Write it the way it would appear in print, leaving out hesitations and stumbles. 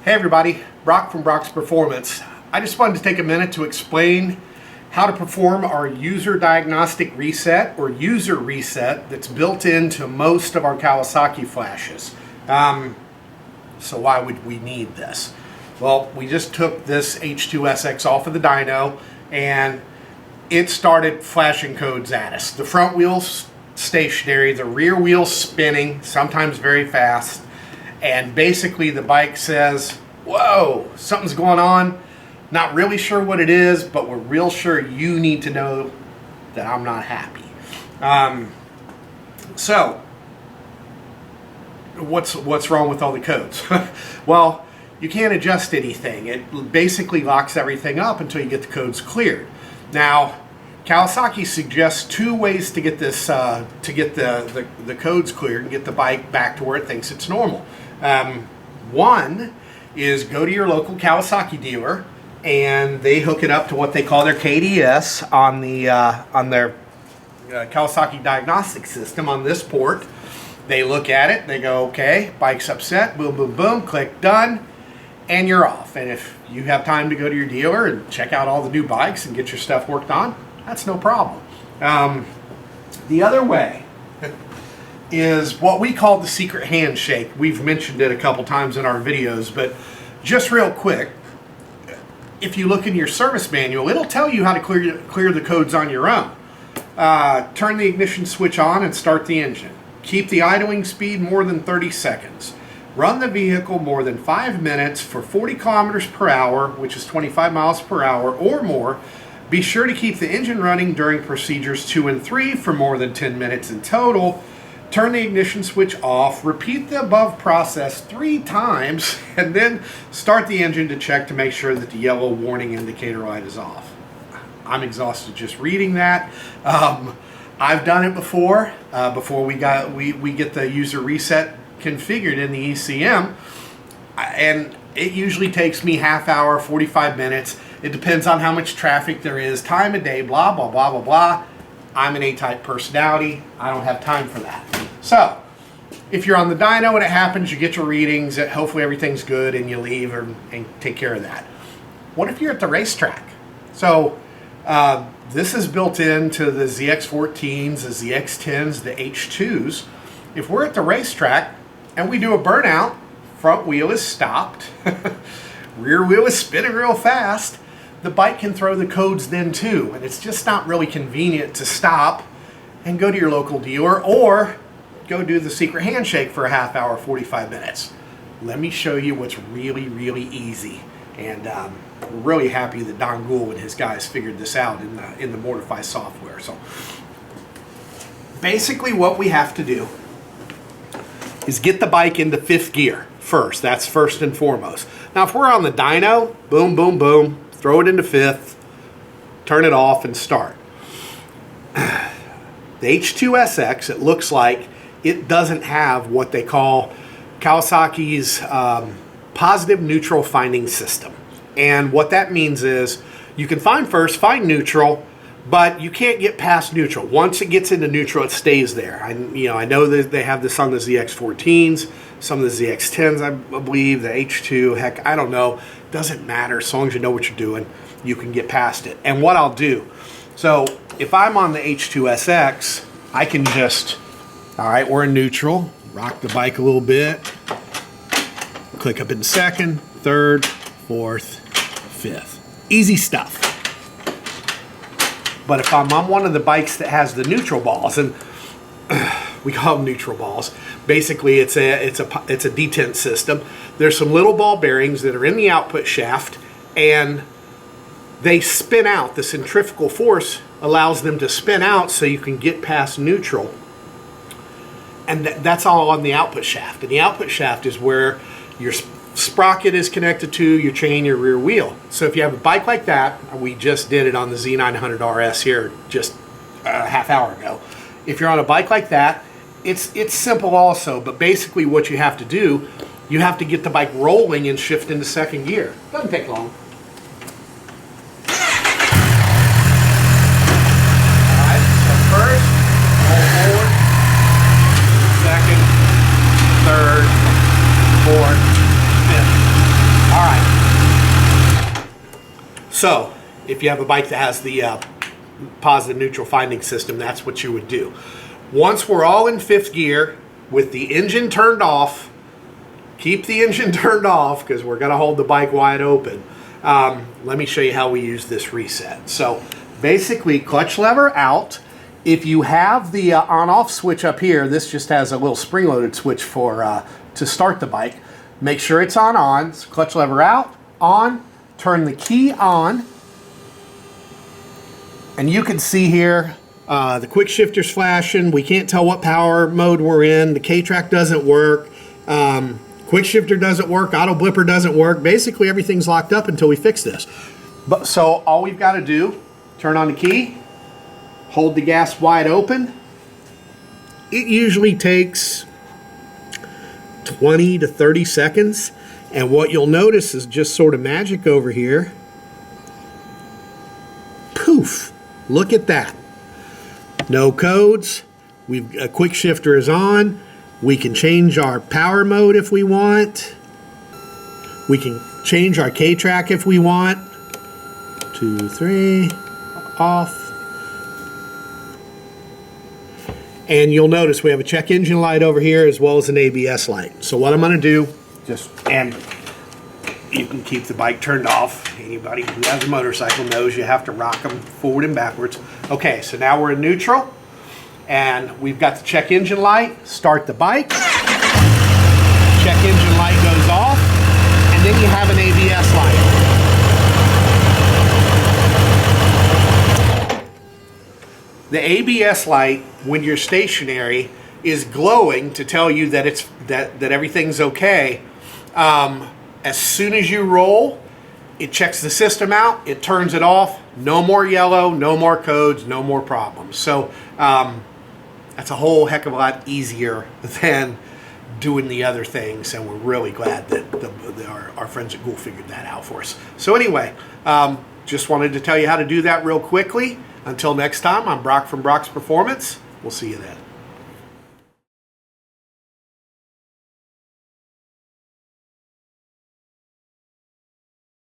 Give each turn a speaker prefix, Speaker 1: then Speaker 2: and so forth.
Speaker 1: Hey everybody, Brock from Brock's Performance. I just wanted to take a minute to explain how to perform our User Diagnostic Reset or User Reset that's built into most of our Kawasaki flashes. So why would we need this? Well, we just took this H2SX off of the dyno and it started flashing codes at us. The front wheel's stationary, the rear wheel's spinning, sometimes very fast. And basically the bike says, whoa, something's going on. Not really sure what it is, but we're real sure you need to know that I'm not happy. So, what's wrong with all the codes? Well, you can't adjust anything. It basically locks everything up until you get the codes cleared. Now, Kawasaki suggests two ways to get this, to get the codes cleared and get the bike back to where it thinks it's normal. One is go to your local Kawasaki dealer and they hook it up to what they call their KDS on their Kawasaki diagnostic system on this port. They look at it, they go, okay, bike's upset, boom, boom, boom, click done, and you're off. And if you have time to go to your dealer and check out all the new bikes and get your stuff worked on, that's no problem. The other way is what we call the secret handshake. We've mentioned it a couple times in our videos, but just real quick, if you look in your service manual, it'll tell you how to clear the codes on your own. Turn the ignition switch on and start the engine. Keep the idling speed more than 30 seconds. Run the vehicle more than 5 minutes for 40 kilometers per hour, which is 25 miles per hour or more. Be sure to keep the engine running during procedures 2 and 3 for more than 10 minutes in total. Turn the ignition switch off, repeat the above process 3 times, and then start the engine to check to make sure that the yellow warning indicator light is off. I'm exhausted just reading that. I've done it before we get the user reset configured in the ECM, and it usually takes me half hour, 45 minutes. It depends on how much traffic there is, time of day, blah, blah, blah, blah, blah. I'm an A-type personality. I don't have time for that. So, if you're on the dyno and it happens, you get your readings, hopefully everything's good, and you leave and take care of that. What if you're at the racetrack? So, this is built into the ZX14s, the ZX10s, the H2s. If we're at the racetrack and we do a burnout, front wheel is stopped, rear wheel is spinning real fast, the bike can throw the codes then too, and it's just not really convenient to stop and go to your local dealer or go do the secret handshake for a half hour, 45 minutes. Let me show you what's really, really easy. And we're really happy that Don Guhl and his guys figured this out in the morDEFY software. So basically what we have to do is get the bike into 5th gear first. That's first and foremost. Now if we're on the dyno, boom, boom, boom, throw it into 5th, turn it off and start. The H2SX, it looks like it doesn't have what they call Kawasaki's positive neutral finding system. And what that means is you can find first, find neutral, but you can't get past neutral. Once it gets into neutral, it stays there. I know that they have this on the ZX14s, some of the ZX10s, I believe, the H2, heck, I don't know. Doesn't matter, as long as you know what you're doing, you can get past it. And what I'll do, so if I'm on the H2SX, I can just, all right, we're in neutral, rock the bike a little bit, click up in 2nd, 3rd, 4th, 5th. Easy stuff. But if I'm on one of the bikes that has the neutral balls, and we call them neutral balls, basically it's a detent system. There's some little ball bearings that are in the output shaft, and they spin out. The centrifugal force allows them to spin out so you can get past neutral. And that's all on the output shaft. And the output shaft is where your sprocket is connected to, your chain, your rear wheel. So if you have a bike like that, we just did it on the Z900 RS here just a half hour ago. If you're on a bike like that, it's simple also, but basically what you have to do, you have to get the bike rolling and shift into 2nd gear. Doesn't take long. Alright, so first, roll forward, 2nd, 3rd, 4th, 5th. So if you have a bike that has the positive neutral finding system, that's what you would do. Once we're all in 5th gear with the engine turned off, keep the engine turned off because we're going to hold the bike wide open. Let me show you how we use this reset. So basically, clutch lever out. If you have the on-off switch up here, this just has a little spring-loaded switch for to start the bike. Make sure it's on. So clutch lever out, on. Turn the key on. And you can see here, the quick shifter's flashing. We can't tell what power mode we're in. The K-track doesn't work. Quick shifter doesn't work. Auto blipper doesn't work. Basically, everything's locked up until we fix this. So all we've got to do, turn on the key, hold the gas wide open. It usually takes 20 to 30 seconds. And what you'll notice is just sort of magic over here. Poof. Look at that. No codes. A quick shifter is on. We can change our power mode if we want. We can change our K-track if we want. 2, 3, off. And you'll notice we have a check engine light over here as well as an ABS light. So what I'm going to do, and you can keep the bike turned off. Anybody who has a motorcycle knows you have to rock them forward and backwards. Okay, so now we're in neutral. And we've got the check engine light. Start the bike. Check engine light goes off. And then you have an ABS light. The ABS light, when you're stationary, is glowing to tell you that that everything's okay. As soon as you roll, it checks the system out. It turns it off. No more yellow. No more codes. No more problems. So that's a whole heck of a lot easier than doing the other things, and we're really glad that our friends at Guhl figured that out for us. So anyway, just wanted to tell you how to do that real quickly. Until next time, I'm Brock from Brock's Performance. We'll see you then.